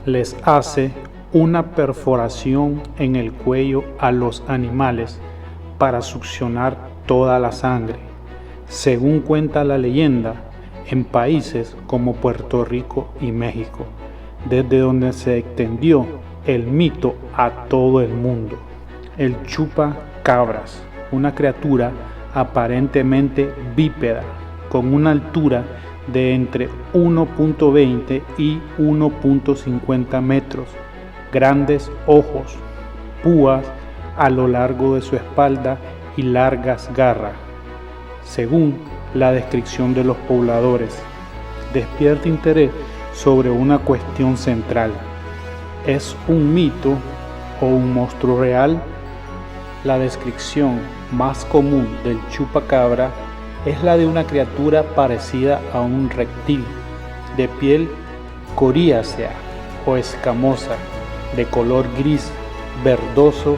les hace una perforación en el cuello a los animales para succionar toda la sangre. Según cuenta la leyenda, en países como Puerto Rico y México, desde donde se extendió el mito a todo el mundo. El chupacabras, una criatura aparentemente bípeda, con una altura de entre 1.20 y 1.50 metros, grandes ojos, púas a lo largo de su espalda y largas garras. Según la descripción de los pobladores, despierta interés sobre una cuestión central. ¿Es un mito o un monstruo real? La descripción más común del chupacabra es la de una criatura parecida a un reptil, de piel coriácea o escamosa, de color gris, verdoso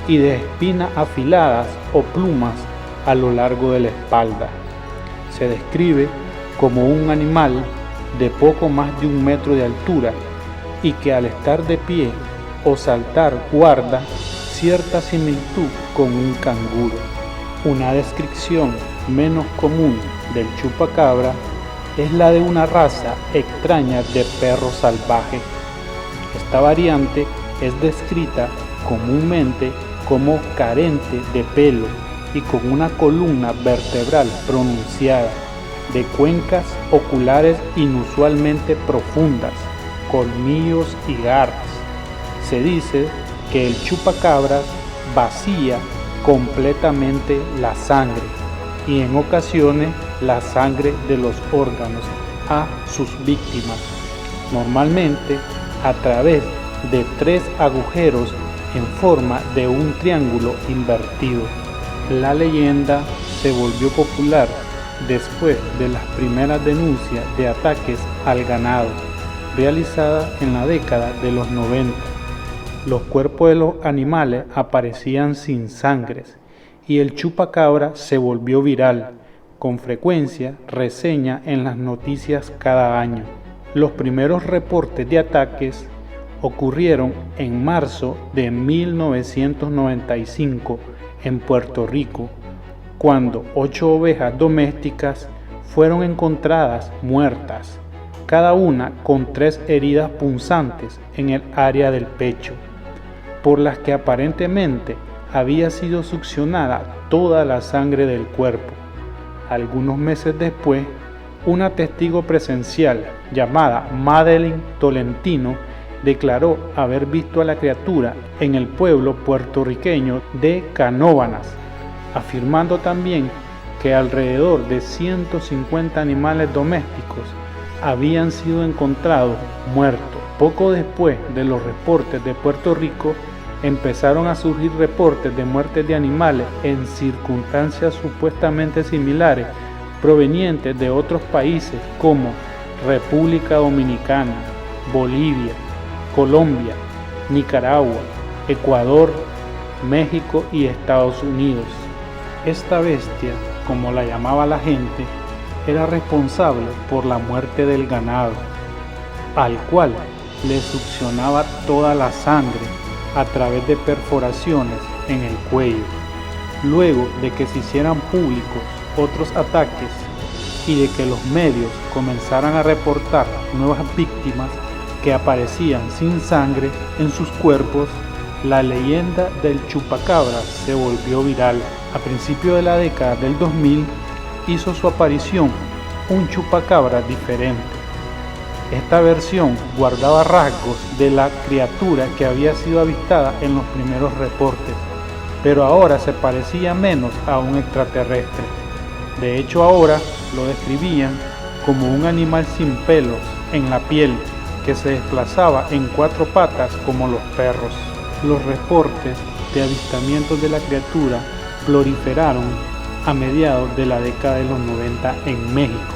y de espinas afiladas o plumas a lo largo de la espalda. Se describe como un animal de poco más de 1 metro de altura y que al estar de pie o saltar guarda cierta similitud con un canguro. Una descripción menos común del chupacabra es la de una raza extraña de perro salvaje. Esta variante es descrita comúnmente como carente de pelo y con una columna vertebral pronunciada, de cuencas oculares inusualmente profundas, colmillos y garras. Se dice que el chupacabras vacía completamente la sangre y en ocasiones la sangre de los órganos a sus víctimas, normalmente a través de 3 agujeros en forma de un triángulo invertido. La leyenda se volvió popular después de las primeras denuncias de ataques al ganado realizadas en la década de los 90. Los cuerpos de los animales aparecían sin sangre y el chupacabra se volvió viral, con frecuencia reseña en las noticias cada año. Los primeros reportes de ataques ocurrieron en marzo de 1995 en Puerto Rico, cuando 8 ovejas domésticas fueron encontradas muertas, cada una con 3 heridas punzantes en el área del pecho, por las que aparentemente había sido succionada toda la sangre del cuerpo. Algunos meses después, una testigo presencial llamada Madeline Tolentino declaró haber visto a la criatura en el pueblo puertorriqueño de Canóvanas, afirmando también que alrededor de 150 animales domésticos habían sido encontrados muertos. Poco después de los reportes de Puerto Rico, empezaron a surgir reportes de muertes de animales en circunstancias supuestamente similares provenientes de otros países como República Dominicana, Bolivia, Colombia, Nicaragua, Ecuador, México y Estados Unidos. Esta bestia, como la llamaba la gente, era responsable por la muerte del ganado, al cual le succionaba toda la sangre a través de perforaciones en el cuello. Luego de que se hicieran públicos otros ataques y de que los medios comenzaran a reportar nuevas víctimas que aparecían sin sangre en sus cuerpos, la leyenda del chupacabras se volvió viral. A principios de la década del 2000 hizo su aparición un chupacabras diferente. Esta versión guardaba rasgos de la criatura que había sido avistada en los primeros reportes, pero ahora se parecía menos a un extraterrestre. De hecho, ahora lo describían como un animal sin pelos en la piel que se desplazaba en 4 patas como los perros. Los reportes de avistamientos de la criatura proliferaron a mediados de la década de los 90 en México,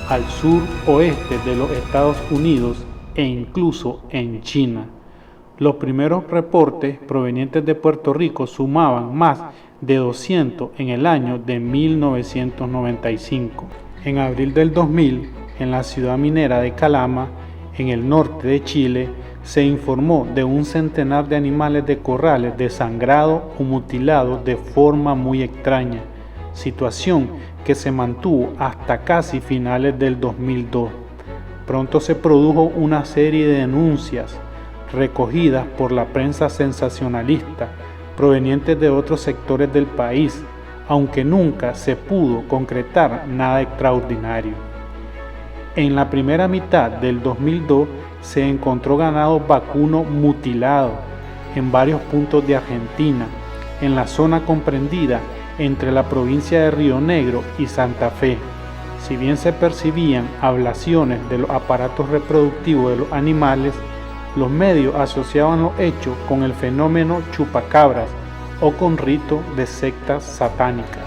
al sur oeste de los Estados Unidos e incluso en China. Los primeros reportes provenientes de Puerto Rico sumaban más de 200 en el año de 1995. En abril del 2000, en la ciudad minera de Calama, en el norte de Chile, se informó de un centenar de animales de corrales desangrados o mutilados de forma muy extraña, situación que se mantuvo hasta casi finales del 2002. Pronto se produjo una serie de denuncias recogidas por la prensa sensacionalista provenientes de otros sectores del país, aunque nunca se pudo concretar nada extraordinario. En la primera mitad del 2002 se encontró ganado vacuno mutilado en varios puntos de Argentina, en la zona comprendida entre la provincia de Río Negro y Santa Fe. Si bien se percibían ablaciones de los aparatos reproductivos de los animales, los medios asociaban los hechos con el fenómeno chupacabras o con ritos de sectas satánicas.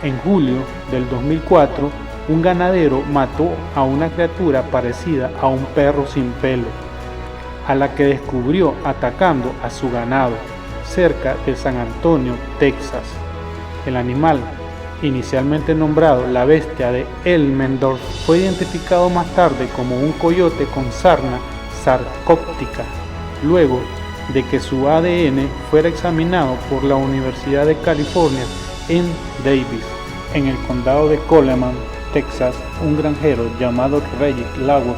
En julio del 2004, un ganadero mató a una criatura parecida a un perro sin pelo, a la que descubrió atacando a su ganado, cerca de San Antonio, Texas. El animal, inicialmente nombrado la bestia de Elmendorf, fue identificado más tarde como un coyote con sarna sarcóptica, luego de que su ADN fuera examinado por la Universidad de California en Davis. En el condado de Coleman, Texas, un granjero llamado Regis Lagos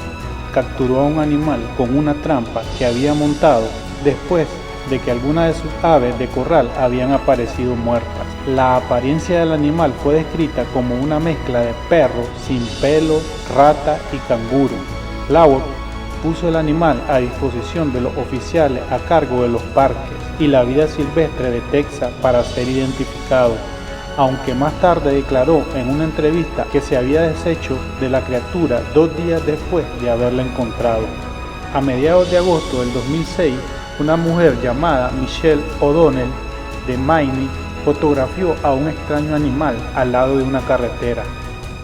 capturó a un animal con una trampa que había montado después de que algunas de sus aves de corral habían aparecido muertas. La apariencia del animal fue descrita como una mezcla de perro sin pelo, rata y canguro. Lagos puso el animal a disposición de los oficiales a cargo de los parques y la vida silvestre de Texas para ser identificado, aunque más tarde declaró en una entrevista que se había deshecho de la criatura 2 días después de haberla encontrado. A mediados de agosto del 2006, una mujer llamada Michelle O'Donnell de Maine fotografió a un extraño animal al lado de una carretera.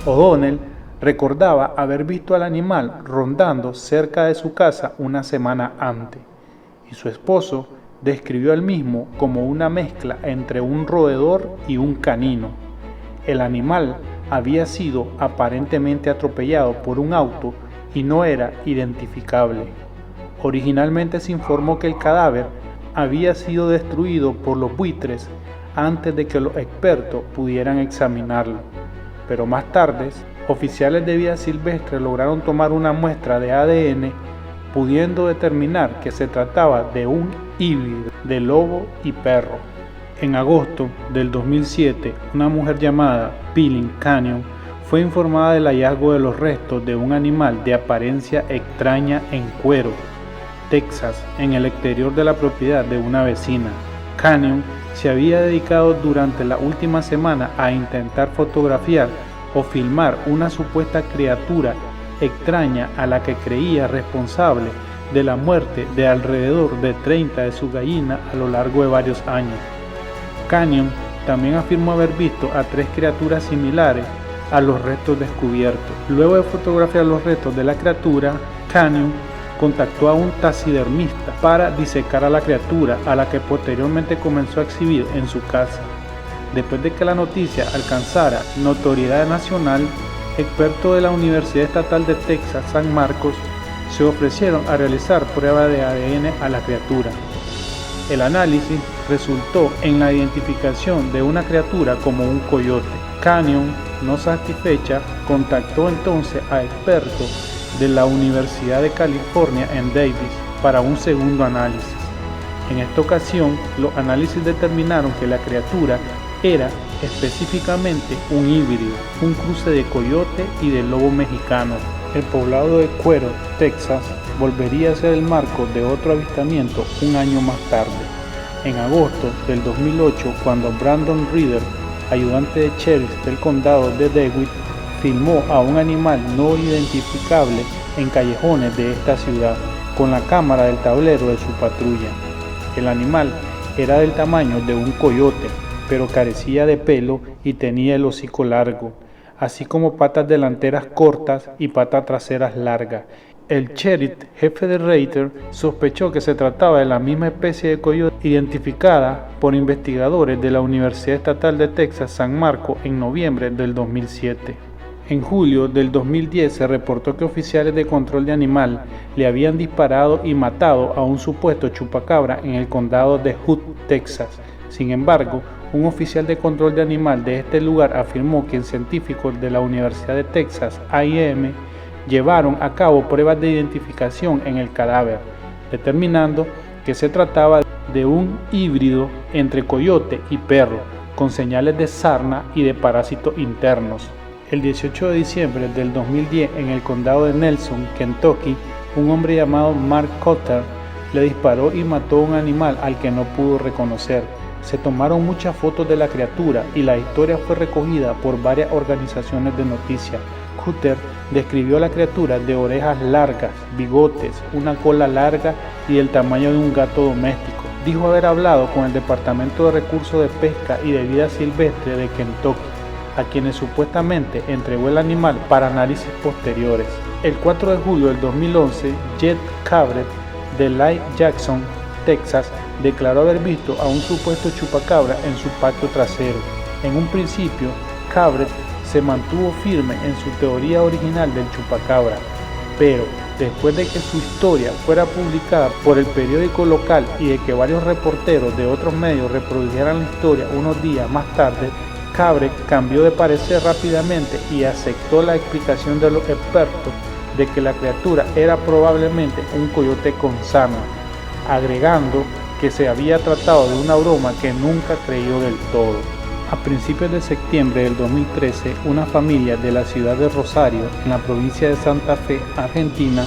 O'Donnell recordaba haber visto al animal rondando cerca de su casa una semana antes, y su esposo describió al mismo como una mezcla entre un roedor y un canino. El animal había sido aparentemente atropellado por un auto y no era identificable. Originalmente se informó que el cadáver había sido destruido por los buitres antes de que los expertos pudieran examinarlo, pero más tarde, oficiales de vida silvestre lograron tomar una muestra de ADN, pudiendo determinar que se trataba de un híbrido de lobo y perro. En agosto del 2007, una mujer llamada Piling Canyon fue informada del hallazgo de los restos de un animal de apariencia extraña en Cuero, Texas, en el exterior de la propiedad de una vecina. Canyon se había dedicado durante la última semana a intentar fotografiar o filmar una supuesta criatura extraña a la que creía responsable de la muerte de alrededor de 30 de sus gallinas a lo largo de varios años. Canyon también afirmó haber visto a 3 criaturas similares a los restos descubiertos. Luego de fotografiar los restos de la criatura, Canyon contactó a un taxidermista para disecar a la criatura, a la que posteriormente comenzó a exhibir en su casa. Después de que la noticia alcanzara notoriedad nacional, expertos de la Universidad Estatal de Texas, San Marcos, se ofrecieron a realizar pruebas de ADN a la criatura. El análisis resultó en la identificación de una criatura como un coyote. Canyon, no satisfecha, contactó entonces a expertos de la Universidad de California en Davis para un segundo análisis. En esta ocasión, los análisis determinaron que la criatura era específicamente un híbrido, un cruce de coyote y de lobo mexicano. El poblado de Cuero, Texas, volvería a ser el marco de otro avistamiento un año más tarde, en agosto del 2008, cuando Brandon Reeder, ayudante de sheriff del condado de DeWitt, filmó a un animal no identificable en callejones de esta ciudad con la cámara del tablero de su patrulla. El animal era del tamaño de un coyote, pero carecía de pelo y tenía el hocico largo, así como patas delanteras cortas y patas traseras largas. El sheriff jefe de Reiter sospechó que se trataba de la misma especie de coyote identificada por investigadores de la Universidad Estatal de Texas San Marcos en noviembre del 2007. En julio del 2010 se reportó que oficiales de control de animal le habían disparado y matado a un supuesto chupacabra en el condado de Hood, Texas. Sin embargo, un oficial de control de animal de este lugar afirmó que científicos de la Universidad de Texas, A&M, llevaron a cabo pruebas de identificación en el cadáver, determinando que se trataba de un híbrido entre coyote y perro, con señales de sarna y de parásitos internos. El 18 de diciembre del 2010, en el condado de Nelson, Kentucky, un hombre llamado Mark Cotter le disparó y mató a un animal al que no pudo reconocer. Se tomaron muchas fotos de la criatura y la historia fue recogida por varias organizaciones de noticias. Cotter describió a la criatura de orejas largas, bigotes, una cola larga y del tamaño de un gato doméstico. Dijo haber hablado con el Departamento de Recursos de Pesca y de Vida Silvestre de Kentucky, a quienes supuestamente entregó el animal para análisis posteriores. El 4 de julio del 2011, Jed Cabret de Lake Jackson, Texas, declaró haber visto a un supuesto chupacabra en su patio trasero. En un principio, Cabret se mantuvo firme en su teoría original del chupacabra, pero después de que su historia fuera publicada por el periódico local y de que varios reporteros de otros medios reprodujeran la historia unos días más tarde, Cabret cambió de parecer rápidamente y aceptó la explicación de los expertos de que la criatura era probablemente un coyote con sarna, agregando que se había tratado de una broma que nunca creyó del todo. A principios de septiembre del 2013, una familia de la ciudad de Rosario, en la provincia de Santa Fe, Argentina,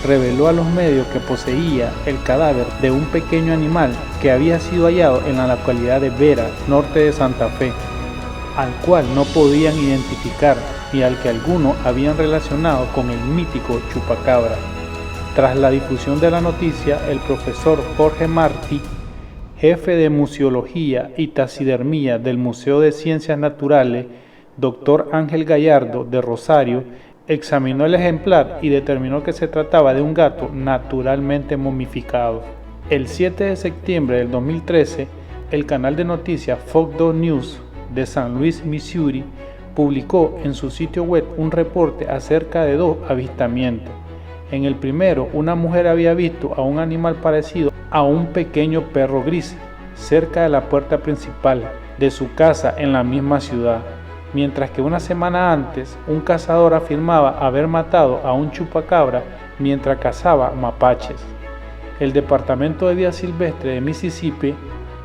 reveló a los medios que poseía el cadáver de un pequeño animal que había sido hallado en la localidad de Vera, norte de Santa Fe, al cual no podían identificar y al que algunos habían relacionado con el mítico chupacabra. Tras la difusión de la noticia, el profesor Jorge Martí, jefe de Museología y Taxidermía del Museo de Ciencias Naturales, Dr. Ángel Gallardo de Rosario, examinó el ejemplar y determinó que se trataba de un gato naturalmente momificado. El 7 de septiembre del 2013, el canal de noticias Fox 2 News de San Luis, Missouri, publicó en su sitio web un reporte acerca de dos avistamientos. En el primero, una mujer había visto a un animal parecido a un pequeño perro gris cerca de la puerta principal de su casa en la misma ciudad, mientras que una semana antes un cazador afirmaba haber matado a un chupacabra mientras cazaba mapaches. El Departamento de Vida Silvestre de Mississippi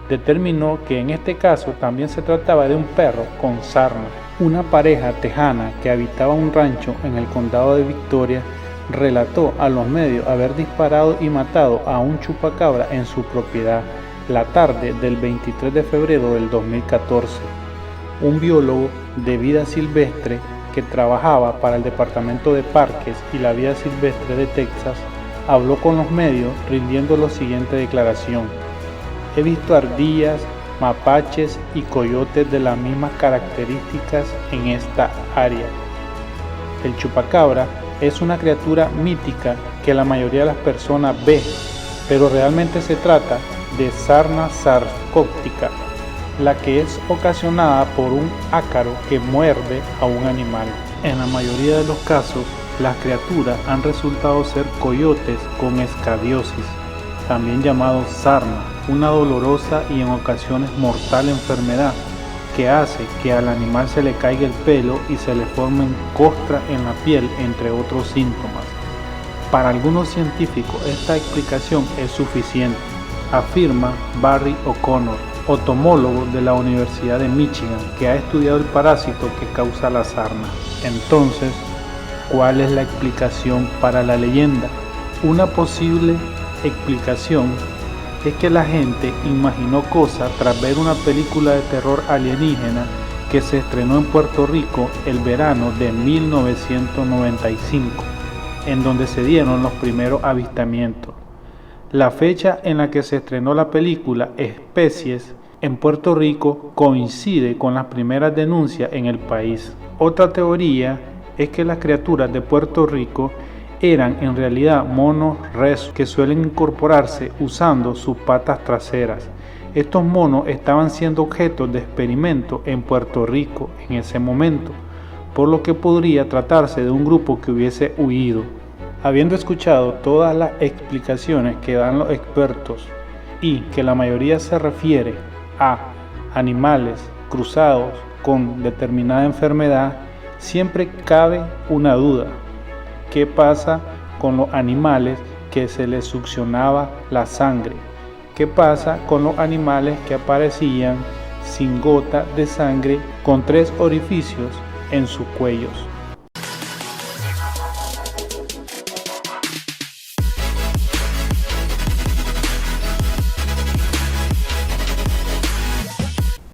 determinó que en este caso también se trataba de un perro con sarna. Una pareja tejana que habitaba un rancho en el condado de Victoria relató a los medios haber disparado y matado a un chupacabra en su propiedad la tarde del 23 de febrero del 2014. Un biólogo de vida silvestre que trabajaba para el Departamento de Parques y la Vida Silvestre de Texas habló con los medios rindiendo la siguiente declaración: he visto ardillas, mapaches y coyotes de las mismas características en esta área. El chupacabra es una criatura mítica que la mayoría de las personas ve, pero realmente se trata de sarna sarcóptica, la que es ocasionada por un ácaro que muerde a un animal. En la mayoría de los casos, las criaturas han resultado ser coyotes con escabiosis, también llamado sarna, una dolorosa y en ocasiones mortal enfermedad que hace que al animal se le caiga el pelo y se le formen costras en la piel, entre otros síntomas. Para algunos científicos esta explicación es suficiente, afirma Barry O'Connor, otomólogo de la Universidad de Michigan, que ha estudiado el parásito que causa la sarna. Entonces, ¿cuál es la explicación para la leyenda? Una posible explicación es que la gente imaginó cosas tras ver una película de terror alienígena que se estrenó en Puerto Rico el verano de 1995, en donde se dieron los primeros avistamientos. La fecha en la que se estrenó la película Especies en Puerto Rico coincide con las primeras denuncias en el país. Otra teoría es que las criaturas de Puerto Rico eran en realidad monos resus que suelen incorporarse usando sus patas traseras. Estos monos estaban siendo objeto de experimento en Puerto Rico en ese momento, por lo que podría tratarse de un grupo que hubiese huido. Habiendo escuchado todas las explicaciones que dan los expertos y que la mayoría se refiere a animales cruzados con determinada enfermedad, siempre cabe una duda: ¿qué pasa con los animales que se les succionaba la sangre? ¿Qué pasa con los animales que aparecían sin gota de sangre con 3 orificios en sus cuellos?